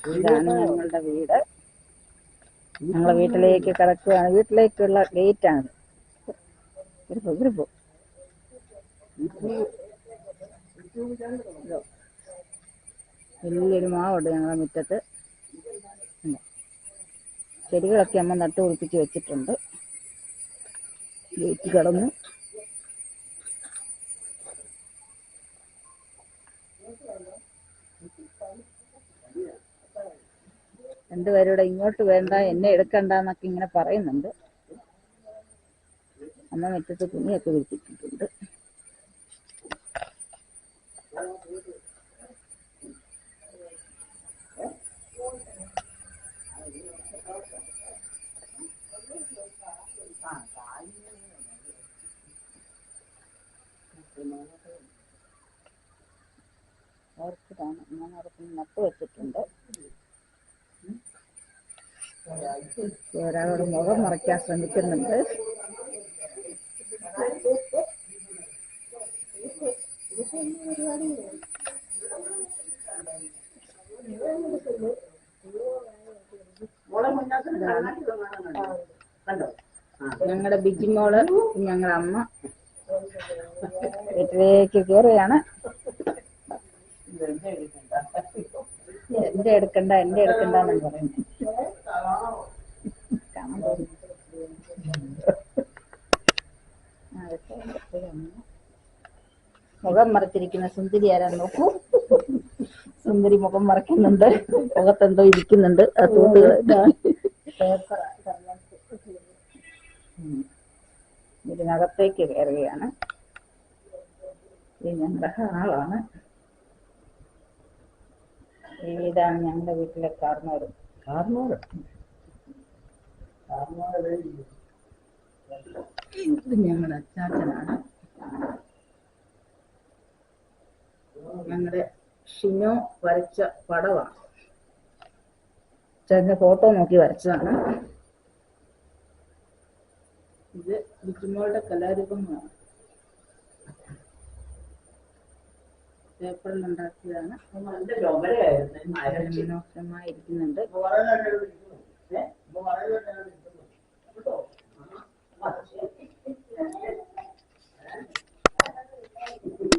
ഇതാണ് ഞങ്ങളുടെ വീട്. ഞങ്ങളെ വീട്ടിലേക്ക് കടക്കുകയാണ്. വീട്ടിലേക്കുള്ള ഗേറ്റാണ്. വലിയൊരു മാവുണ്ട് ഞങ്ങളുടെ മുറ്റത്ത്. ചെടികളൊക്കെ അമ്മ നട്ടുപിടിപ്പിച്ച് വെച്ചിട്ടുണ്ട്. ഗേറ്റ് കടന്നു. രണ്ടുപേരുടെ ഇങ്ങോട്ട് വേണ്ട, എന്നെ എടുക്കണ്ട എന്നൊക്കെ ഇങ്ങനെ പറയുന്നുണ്ട്. അമ്മ മുറ്റത്ത് തുണിയൊക്കെ വിരിച്ചിട്ടിട്ടുണ്ട്. ഓർക്കിഡാണ്. ഞാൻ അവിടെ നട്ട് വെച്ചിട്ടുണ്ട്. ഒരാളോട് മുഖം മറയ്ക്കാൻ ശ്രമിക്കുന്നുണ്ട്. ഞങ്ങളുടെ ബിജിമോള്, ഞങ്ങളുടെ അമ്മ വീട്ടിലേക്ക് കയറുകയാണ്. എന്റെ എടുക്കണ്ട എന്ന് പറയുന്നത്. മുഖം മറച്ചിരിക്കുന്ന സുന്ദരി ആരാ നോക്കൂ. സുന്ദരി മുഖം മറയ്ക്കുന്നുണ്ട്. മുഖത്തെന്തോ ഇരിക്കുന്നുണ്ട്. ആ തൂത്തുകൾ ഇതിനകത്തേക്ക് കയറുകയാണ്. ഇത് ഞങ്ങളുടെ ഹാളാണ്. ഇതാണ് ഞങ്ങളുടെ വീട്ടിലെ കാർന്നോര്. ഇത് ഞങ്ങളുടെ അച്ചാച്ചനാണ്. ഞങ്ങളുടെ ഷിനോ വരച്ച പടമാണ്. ചേട്ടന്റെ ഫോട്ടോ നോക്കി വരച്ചതാണ്. ഇത് ബിജിമോളുടെ കലാരൂപങ്ങളാണ്. പേപ്പറിൽ ഉണ്ടാക്കിയതാണ്. മനോഹരമായിരിക്കുന്നുണ്ട്.